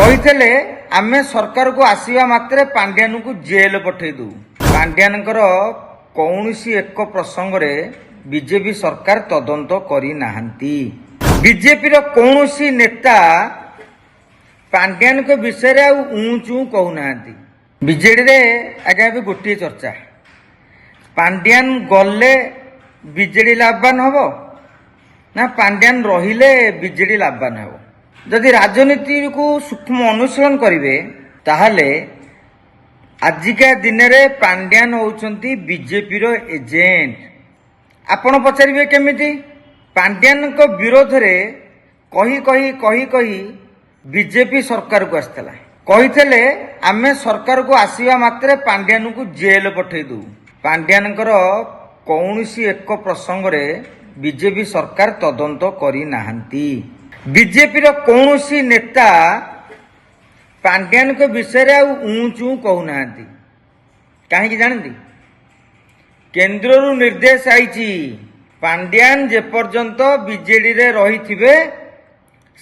କହିଥିଲେ ଆମେ ସରकारକୁ ଆସିବା ମାତ୍ରେ ପାଣ୍ଡିଆନଙ୍କୁ ଜେଲ ପଠେଇ ଦଉ। ପାଣ୍ଡିଆନଙ୍କର କୌଣସି ଏକ ପ୍ରସଙ୍ଗରେ ବିଜେପି ସରକାର ତଦନ୍ତ କରିନାହାନ୍ତି। ବିଜେପିର କୌଣସି ନେତା ପାଣ୍ଡିଆନଙ୍କ ବିଷୟରେ ଆଉ ଉଁ କହୁନାହାନ୍ତି। ବିଜେଡିରେ ଆଜ୍ଞା ଏବେ ଗୋଟିଏ ଚର୍ଚ୍ଚା, ପାଣ୍ଡିଆନ ଗଲେ ବିଜେଡି ଲାଭବାନ ହବ ନା ପାଣ୍ଡିଆନ ରହିଲେ ବିଜେଡି ଲାଭବାନ ହେବ। ଯଦି ରାଜନୀତିକୁ ସୂକ୍ଷ୍ମ ଅନୁଶୀଳନ କରିବେ ତାହେଲେ ଆଜିକା ଦିନରେ ପାଣ୍ଡିଆନ ହେଉଛନ୍ତି ବିଜେପିର ଏଜେଣ୍ଟ। ଆପଣ ପଚାରିବେ କେମିତି? ପାଣ୍ଡିଆନଙ୍କ ବିରୋଧରେ କହି କହି କହି କହି ବିଜେପି ସରକାରକୁ ଆସିଥିଲା। କହିଥିଲେ ଆମେ ସରକାରକୁ ଆସିବା ମାତ୍ରେ ପାଣ୍ଡିଆନଙ୍କୁ ଜେଲ ପଠେଇ ଦଉ। ପାଣ୍ଡିଆନଙ୍କର କୌଣସି ଏକ ପ୍ରସଙ୍ଗରେ ବିଜେପି ସରକାର ତଦନ୍ତ କରିନାହାନ୍ତି। ବିଜେପିର କୌଣସି ନେତା ପାଣ୍ଡିଆନଙ୍କ ବିଷୟରେ ଆଉ ଉଁ କହୁନାହାନ୍ତି। କାହିଁକି ଜାଣନ୍ତି? କେନ୍ଦ୍ରରୁ ନିର୍ଦ୍ଦେଶ ଆଇଛି, ପାଣ୍ଡିଆନ ଯେପର୍ଯ୍ୟନ୍ତ ବିଜେଡିରେ ରହିଥିବେ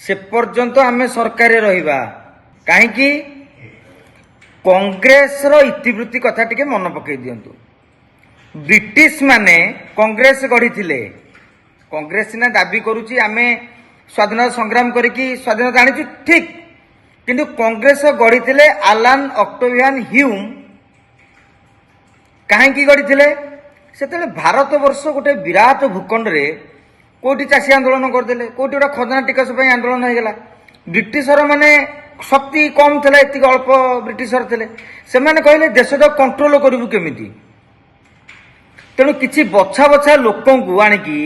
ସେ ପର୍ଯ୍ୟନ୍ତ ଆମେ ସରକାରରେ ରହିବା। କାହିଁକି? କଂଗ୍ରେସର ଇତିବୃତ୍ତି କଥା ଟିକେ ମନେ ପକାଇ ଦିଅନ୍ତୁ। ବ୍ରିଟିଶ ମାନେ କଂଗ୍ରେସ ଗଢ଼ିଥିଲେ। କଂଗ୍ରେସ ସିନା ଦାବି କରୁଛି ଆମେ ସ୍ୱାଧୀନତା ସଂଗ୍ରାମ କରିକି ସ୍ୱାଧୀନତା ଆଣିଛୁ, ଠିକ, କିନ୍ତୁ କଂଗ୍ରେସ ଗଢ଼ିଥିଲେ ଆଲାନ ଅକ୍ଟୋଭିଆନ ହ୍ୟୁମ। କାହିଁକି ଗଢ଼ିଥିଲେ? ସେତେବେଳେ ଭାରତ ବର୍ଷ ଗୋଟେ ବିରାଟ ଭୂଖଣ୍ଡରେ କୋଉଠି ଚାଷୀ ଆନ୍ଦୋଳନ କରିଦେଲେ, କୋଉଠି ଗୋଟେ ଖଜନା ଟିକସ ପାଇଁ ଆନ୍ଦୋଳନ ହେଇଗଲା। ବ୍ରିଟିଶର ମାନେ ଶକ୍ତି କମ୍ ଥିଲା, ଏତିକି ଅଳ୍ପ ବ୍ରିଟିଶର ଥିଲେ। ସେମାନେ କହିଲେ ଦେଶଟାକୁ କଣ୍ଟ୍ରୋଲ କରିବୁ କେମିତି। ତେଣୁ କିଛି ବଛା ବଛା ଲୋକଙ୍କୁ ଆଣିକି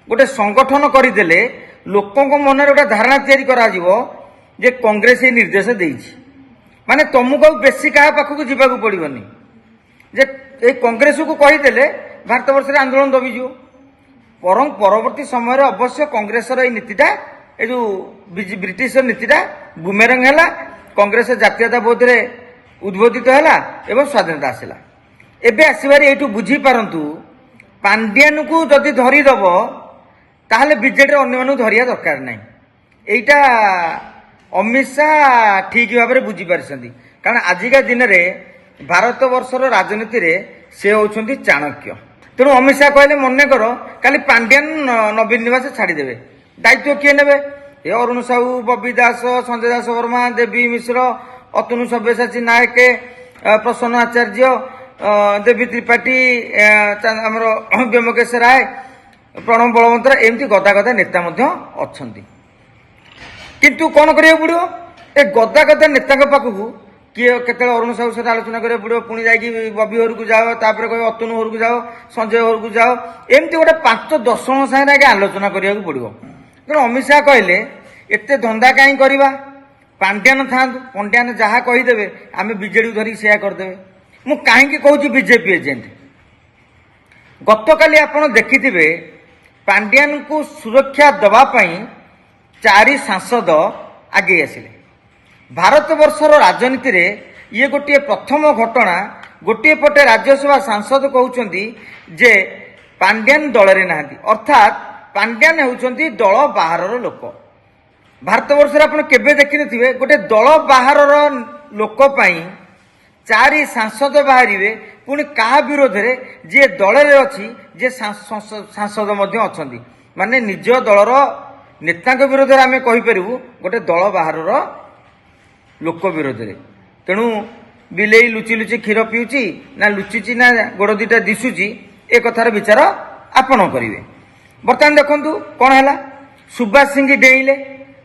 ଗୋଟେ ସଂଗଠନ କରିଦେଲେ ଲୋକଙ୍କ ମନରେ ଗୋଟେ ଧାରଣା ତିଆରି କରାଯିବ ଯେ କଂଗ୍ରେସ ଏହି ନିର୍ଦ୍ଦେଶ ଦେଇଛି, ମାନେ ତମକୁ ଆଉ ବେଶୀ କାହା ପାଖକୁ ଯିବାକୁ ପଡ଼ିବନି, ଯେ এই କଂଗ୍ରେସକୁ କହିଦେଲେ ଭାରତବର୍ଷରେ ଆନ୍ଦୋଳନ ଦବିଯିବ। ବରଂ ପରବର୍ତ୍ତୀ ସମୟରେ ଅବଶ୍ୟ କଂଗ୍ରେସର এই ନୀତିଟା, এই ଯେଉଁ ବ୍ରିଟିଶର ନୀତିଟା ବୁମେରଙ୍ଗ ହେଲା, କଂଗ୍ରେସ ଜାତୀୟତା ବୋଧରେ ଉଦ୍ବୋଧିତ ହେଲା ଏବଂ ସ୍ୱାଧୀନତା ଆସିଲା। ଏବେ ଆସିବାରେ ଏଇଠୁ ବୁଝିପାରନ୍ତୁ, ପାଣ୍ଡିଆନକୁ ଯଦି ଧରିଦବ ତାହେଲେ ବିଜେଡିର ଅନ୍ୟମାନଙ୍କୁ ଧରିବା ଦରକାର ନାହିଁ। ଏଇଟା ଅମିତ ଶାହ ଠିକ ଭାବରେ ବୁଝିପାରିଛନ୍ତି। କାରଣ ଆଜିକା ଦିନରେ ଭାରତ ବର୍ଷର ରାଜନୀତିରେ ସେ ହେଉଛନ୍ତି ଚାଣକ୍ୟ। ତେଣୁ ଅମିତ ଶାହ କହିଲେ ମନେକର କାଲି ପାଣ୍ଡିଆନ ନବୀନ ନିବାସ ଛାଡ଼ିଦେବେ, ଦାୟିତ୍ୱ କିଏ ନେବେ? ଏ ଅରୁଣ ସାହୁ, ବବି ଦାସ, ସଞ୍ଜୟ ଦାସ ବର୍ମା, ଦେବୀ ମିଶ୍ର, ଅତନୁ ସବ୍ୟସାଚୀ ନାୟକ, ପ୍ରସନ୍ନ ଆଚାର୍ଯ୍ୟ, ଦେବୀ ତ୍ରିପାଠୀ, ଆମର ବ୍ୟୋମକେଶ ରାୟ, ପ୍ରଣବ ବଳବନ୍ତରା, ଏମିତି ଗଦା ଗଦା ନେତା ମଧ୍ୟ ଅଛନ୍ତି। କିନ୍ତୁ କ'ଣ କରିବାକୁ ପଡ଼ିବ? ଏ ଗଦା ଗଦା ନେତାଙ୍କ ପାଖକୁ କିଏ କେତେବେଳେ ଅରୁଣ ସାହୁ ସହିତ ଆଲୋଚନା କରିବାକୁ ପଡ଼ିବ, ପୁଣି ଯାଇକି ବବି ଘରକୁ ଯାଅ, ତାପରେ କହିବ ଅତନୁ ଘରକୁ ଯାଅ, ସଞ୍ଜୟ ଘରକୁ ଯାଅ, ଏମିତି ଗୋଟେ 5-10 ଜଣ ସାଙ୍ଗରେ ଆଗେ ଆଲୋଚନା କରିବାକୁ ପଡ଼ିବ। ତେଣୁ ଅମିତ ଶାହ କହିଲେ ଏତେ ଧନ୍ଦା କାହିଁ କରିବା, ପାଣ୍ଡିଆନ ଥାଆନ୍ତୁ, ପାଣ୍ଡିଆନ ଯାହା କହିଦେବେ ଆମେ ବିଜେଡିକୁ ଧରିକି ସେୟା କରିଦେବେ। ମୁଁ କାହିଁକି କହୁଛି ବିଜେପି ଏଜେଣ୍ଟ? ଗତକାଲି ଆପଣ ଦେଖିଥିବେ ପାଣ୍ଡିଆନଙ୍କୁ ସୁରକ୍ଷା ଦେବା ପାଇଁ 4 ସାଂସଦ ଆଗେଇ ଆସିଲେ। ଭାରତବର୍ଷର ରାଜନୀତିରେ ଇଏ ଗୋଟିଏ ପ୍ରଥମ ଘଟଣା। ଗୋଟିଏ ପଟେ ରାଜ୍ୟସଭା ସାଂସଦ କହୁଛନ୍ତି ଯେ ପାଣ୍ଡିଆନ ଦଳରେ ନାହାନ୍ତି, ଅର୍ଥାତ୍ ପାଣ୍ଡିଆନ ହେଉଛନ୍ତି ଦଳ ବାହାରର ଲୋକ। ଭାରତବର୍ଷରେ ଆପଣ କେବେ ଦେଖିନଥିବେ ଗୋଟେ ଦଳ ବାହାରର ଲୋକ ପାଇଁ 4 ସାଂସଦ ବାହାରିବେ, ପୁଣି କାହା ବିରୋଧରେ? ଯିଏ ଦଳରେ ଅଛି, ଯିଏ ସାଂସଦ ମଧ୍ୟ ଅଛନ୍ତି, ମାନେ ନିଜ ଦଳର ନେତାଙ୍କ ବିରୋଧରେ ଆମେ କହିପାରିବୁ, ଗୋଟେ ଦଳ ବାହାରର ଲୋକ ବିରୋଧରେ। ତେଣୁ ବିଲେଇ ଲୁଚି ଲୁଚି କ୍ଷୀର ପିଉଛି ନା ଲୁଚିଛି ନା ଗୋଡ଼ ଦିଟା ଦିଶୁଛି, ଏ କଥାର ବିଚାର ଆପଣ କରିବେ। ବର୍ତ୍ତମାନ ଦେଖନ୍ତୁ କ'ଣ ହେଲା। ସୁବାସ ସିଂ ଡେଇଁଲେ,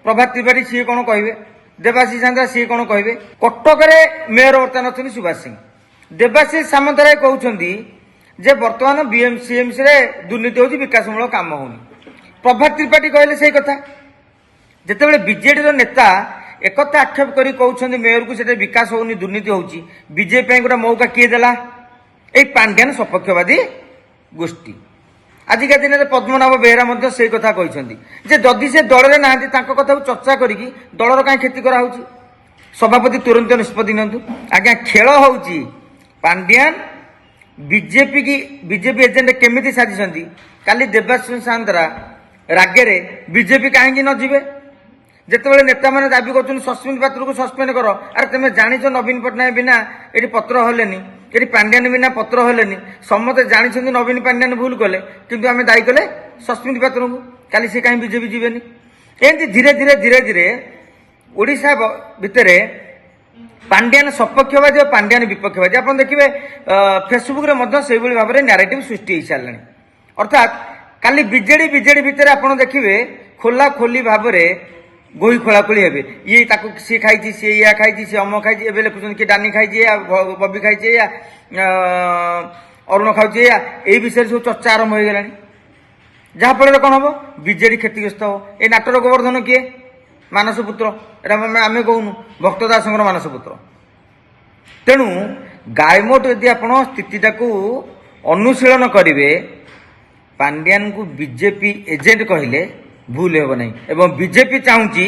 ପ୍ରଭାତ ତ୍ରିପାଠୀ ସିଏ କ'ଣ କହିବେ, ଦେବାଶିଷ ସାନ୍ଧ୍ରା ସିଏ କ'ଣ କହିବେ। କଟକରେ ମେୟର ବର୍ତ୍ତମାନ ଅଛନ୍ତି ସୁବାସ ସିଂ। ଦେବାଶିଷ ସାମନ୍ତରାୟ କହୁଛନ୍ତି ଯେ ବର୍ତ୍ତମାନ ସିଏମସିରେ ଦୁର୍ନୀତି ହେଉଛି, ବିକାଶମୂଳକ କାମ ହେଉନି। ପ୍ରଭାତ ତ୍ରିପାଠୀ କହିଲେ ସେଇ କଥା। ଯେତେବେଳେ ବିଜେଡିର ନେତା একথা আক্ষেপ করে কৌন মেয়রକୁ সেটা বিকাশ হউনি, দুর্নীতি হচ্ছে, বিজেপি গোটা মৌকা কিଏ দেলা? এই পাଣ୍ଡିଆନ সপক্ষবাদী গোষ্ঠী। আজিকা দিনের পদ্মনাভ বেহেরা মধ্যে সেই কথা କହିଛନ୍ତି যে যদি সে দଳରେ নাহাନ୍ତି তাଙ୍କ কথাକୁ চর্চা করিকি দଳର কাହିଁ କ୍ଷତି କରାହଉଛି। ସଭାପତି ତୁରନ୍ତ ନିଷ୍ପତ୍ତି ନିଅନ୍ତୁ। ଆଜ୍ଞା ଖେଳ ହେଉଛି ପାଣ୍ଡିଆନ ବିଜେପି ଏଜେଣ୍ଟ କେମିତି ସାଜିଛନ୍ତି। କାଲି ଦେବାଶିଷ ସାନ୍ଧ୍ରା ରାଗରେ ବିଜେପି କାହିଁକି ନ ଯିବେ? ଯେତେବେଳେ ନେତାମାନେ ଦାବି କରୁଛନ୍ତି ସସ୍ପେଣ୍ଡ ପାତ୍ରକୁ ସସ୍ପେଣ୍ଡ କର, ଆରେ ତମେ ଜାଣିଛ ନବୀନ ପଟ୍ଟନାୟକ ବିନା ଏଠି ପତ୍ର ହଲେନି, ଏଠି ପାଣ୍ଡିଆନ ବିନା ପତ୍ର ହଲେନି, ସମସ୍ତେ ଜାଣିଛନ୍ତି ନବୀନ ପାଣ୍ଡିଆନ ଭୁଲ କଲେ, କିନ୍ତୁ ଆମେ ଦାୟୀ କଲେ ସସ୍ପେଣ୍ଡ ପାତ୍ରଙ୍କୁ। କାଲି ସେ କାହିଁ ବିଜେପି ଯିବେନି? ଏମିତି ଧୀରେ ଧୀରେ ଧୀରେ ଧୀରେ ଓଡ଼ିଶା ଭିତରେ ପାଣ୍ଡିଆନ ସପକ୍ଷବାଦୀ ଓ ପାଣ୍ଡିଆନ ବିପକ୍ଷବାଦୀ ଆପଣ ଦେଖିବେ ଫେସବୁକ୍ରେ ମଧ୍ୟ ସେଇଭଳି ଭାବରେ ନ୍ୟାରେଟିଭ୍ ସୃଷ୍ଟି ହେଇସାରିଲାଣି। ଅର୍ଥାତ୍ କାଲି ବିଜେଡି ଭିତରେ ଆପଣ ଦେଖିବେ ଖୋଲା ଖୋଲି ଭାବରେ ଗୋହି ଖୋଳାଖୋଳି ହେବେ। ଇଏ ତାକୁ ସିଏ ଖାଇଛି, ସିଏ ଇୟା ଖାଇଛି, ସିଏ ଅମ ଖାଇଛି, ଏବେ ଲେଖୁଛନ୍ତି କିଏ ଡାନି ଖାଇଛି, ଏୟା ବବି ଖାଇଛି, ଏୟା ଅରୁଣ ଖାଉଛି, ଏୟା ଏଇ ବିଷୟରେ ସବୁ ଚର୍ଚ୍ଚା ଆରମ୍ଭ ହେଇଗଲାଣି। ଯାହାଫଳରେ କ'ଣ ହବ? ବିଜେଡି କ୍ଷତିଗ୍ରସ୍ତ ହବ। ଏଇ ନାଟର ଗୋବର୍ଦ୍ଧନ କିଏ? ମାନସ ପୁତ୍ର। ଏଟା ଆମେ କହୁନୁ ଭକ୍ତ ଦାସଙ୍କର ମାନସ ପୁତ୍ର। ତେଣୁ ଗାଇମୋଟ ଯଦି ଆପଣ ସ୍ଥିତିଟାକୁ ଅନୁଶୀଳନ କରିବେ, ପାଣ୍ଡିଆନକୁ ବିଜେପି ଏଜେଣ୍ଟ କହିଲେ ଭୁଲ ହେବ ନାହିଁ। ଏବଂ ବିଜେପି ଚାହୁଁଛି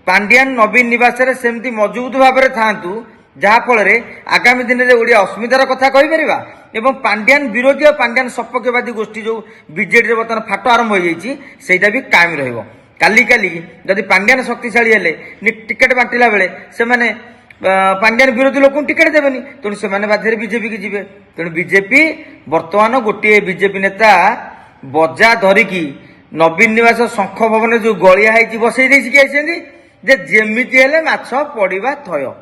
ପାଣ୍ଡିଆନ ନବୀନ ନିବାସରେ ସେମିତି ମଜବୁତ ଭାବରେ ଥାଆନ୍ତୁ, ଯାହାଫଳରେ ଆଗାମୀ ଦିନରେ ଓଡ଼ିଆ ଅସ୍ମିତାର କଥା କହିପାରିବା ଏବଂ ପାଣ୍ଡିଆନ ବିରୋଧୀ ଓ ପାଣ୍ଡିଆନ ସପକ୍ଷବାଦୀ ଗୋଷ୍ଠୀ ଯେଉଁ ବିଜେଡିରେ ବର୍ତ୍ତମାନ ଫାଟ ଆରମ୍ଭ ହୋଇଯାଇଛି ସେଇଟା ବି କାଏମ ରହିବ। କାଲି ଯଦି ପାଣ୍ଡିଆନ ଶକ୍ତିଶାଳୀ ହେଲେ ଟିକେଟ ବାଣ୍ଟିଲା ବେଳେ ସେମାନେ ପାଣ୍ଡିଆନ ବିରୋଧୀ ଲୋକଙ୍କୁ ଟିକେଟ ଦେବେନି, ତେଣୁ ସେମାନେ ବାଧ୍ୟରେ ବିଜେପିକି ଯିବେ। ତେଣୁ ବିଜେପି ବର୍ତ୍ତମାନ ଗୋଟିଏ ବିଜେପି ନେତା ବଜା ଧରିକି ନବୀନ ନିବାସ ଶଙ୍ଖ ଭବନରେ ଯୋଉ ଗଳିଆ ହେଇଛି ବସେଇ ଦେଇକି ଆସିଛନ୍ତି ଯେ ଯେମିତି ହେଲେ ମାଛ ପଡିବା ଥୟ।